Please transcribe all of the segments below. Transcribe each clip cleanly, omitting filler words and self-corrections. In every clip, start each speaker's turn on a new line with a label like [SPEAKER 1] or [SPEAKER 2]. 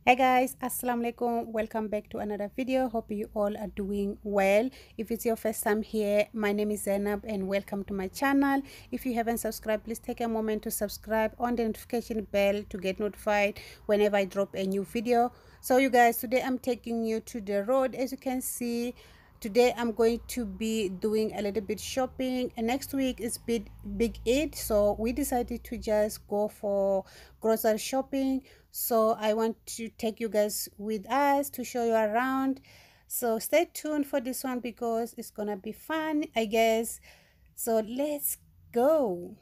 [SPEAKER 1] Hey guys, Assalamualaikum. Welcome back to another video. Hope you all are doing well. If it's your first time here, my name is Zainab and welcome to my channel. If you haven't subscribed, please take a moment to subscribe on the notification bell to get notified whenever I drop a new video. So you guys, today I'm taking you to the road. As you can see, today I'm going to be doing a little bit shopping, and next week is big Eid, so we decided to just go for grocery shopping. So I want to take you guys with us to show you around, so stay tuned for this one because it's gonna be fun, I guess. So let's go.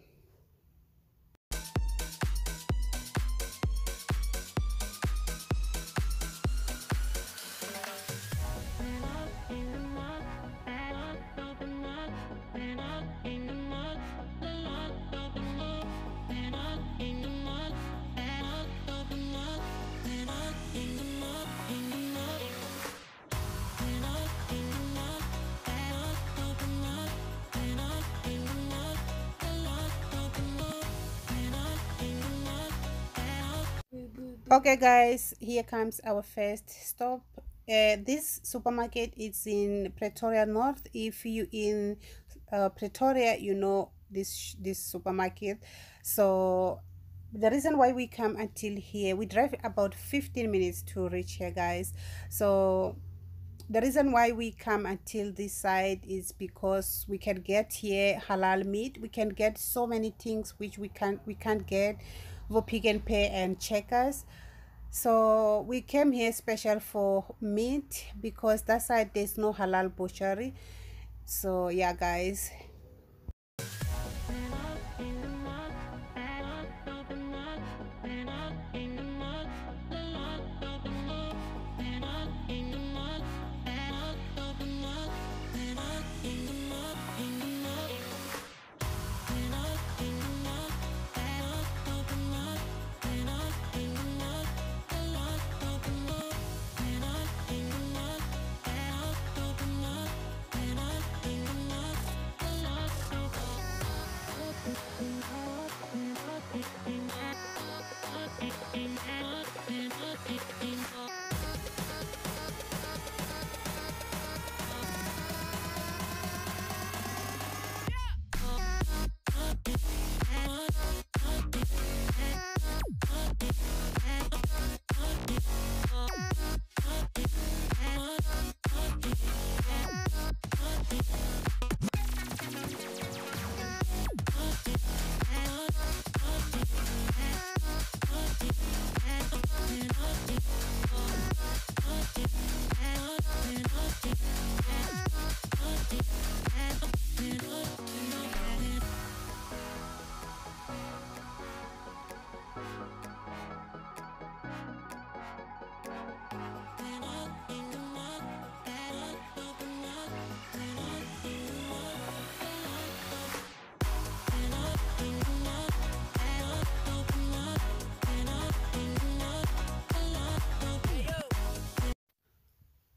[SPEAKER 1] Okay guys, here comes our first stop. This supermarket is in Pretoria North. If you in Pretoria, you know this supermarket. So the reason why we come until here, we drive about 15 minutes to reach here, guys. So the reason why we come until this side is because we can get here halal meat. We can get so many things which we can't get for Pick and Pay and Checkers. So we came here special for meat because that side there's no halal butchery. So yeah guys.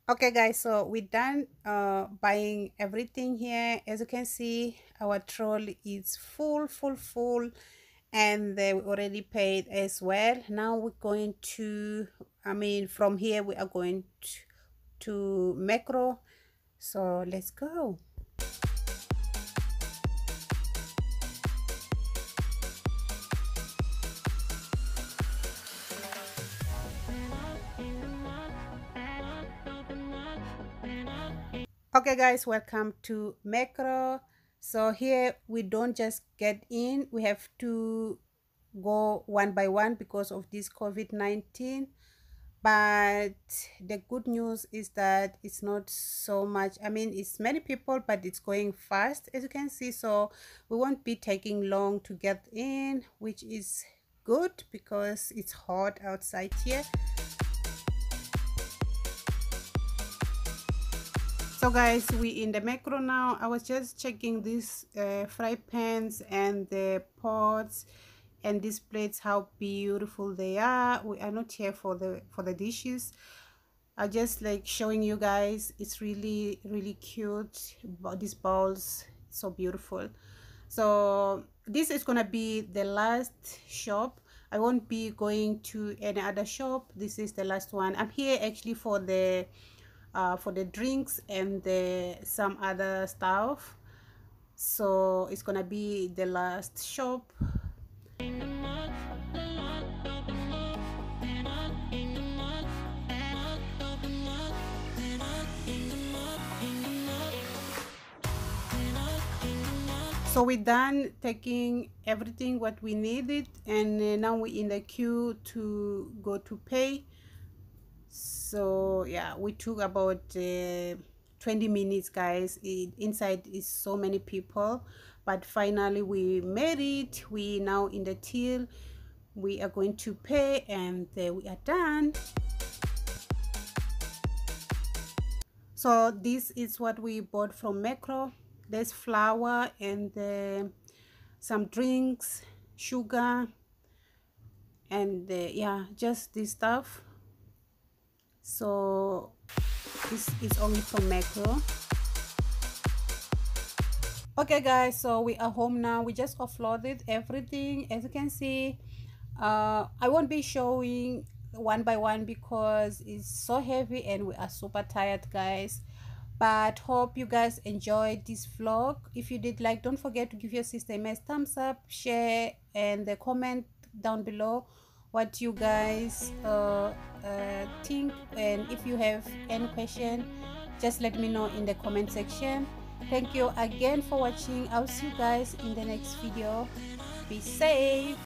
[SPEAKER 1] Okay guys, so we're done buying everything here. As you can see, our trolley is full, and we already paid as well. Now we're going to, from here we are going to Macro. So let's go. Okay guys, welcome to Macro. So here we don't just get in, we have to go one by one because of this COVID-19. But the good news is that it's not so much, it's many people, but it's going fast, as you can see. So we won't be taking long to get in, which is good because it's hot outside here. So guys, we in the Macro now. I was just checking these fry pans and the pots and these plates, how beautiful they are. We are not here for the dishes. I just like showing you guys. It's really cute. But these bowls, so beautiful. So this is gonna be the last shop. I won't be going to any other shop. This is the last one. I'm here actually for the drinks and some other stuff, so it's gonna be the last shop. So we're done taking everything what we needed, and now we're in the queue to go to pay. So yeah, we took about 20 minutes, guys. Inside is so many people, but finally we made it. We now in the till. We are going to pay, and we are done. So this is what we bought from Macro. There's flour and some drinks, sugar, and yeah, just this stuff. So this is only from Macro. Okay guys, so we are home now. We just offloaded everything. As you can see, I won't be showing one by one because it's so heavy and we are super tired, guys. But hope you guys enjoyed this vlog. If you did, like, don't forget to give your sister a nice thumbs up, share, and comment down below what you guys think. And if you have any question, just let me know in the comment section. Thank you again for watching. I'll see you guys in the next video. Be safe.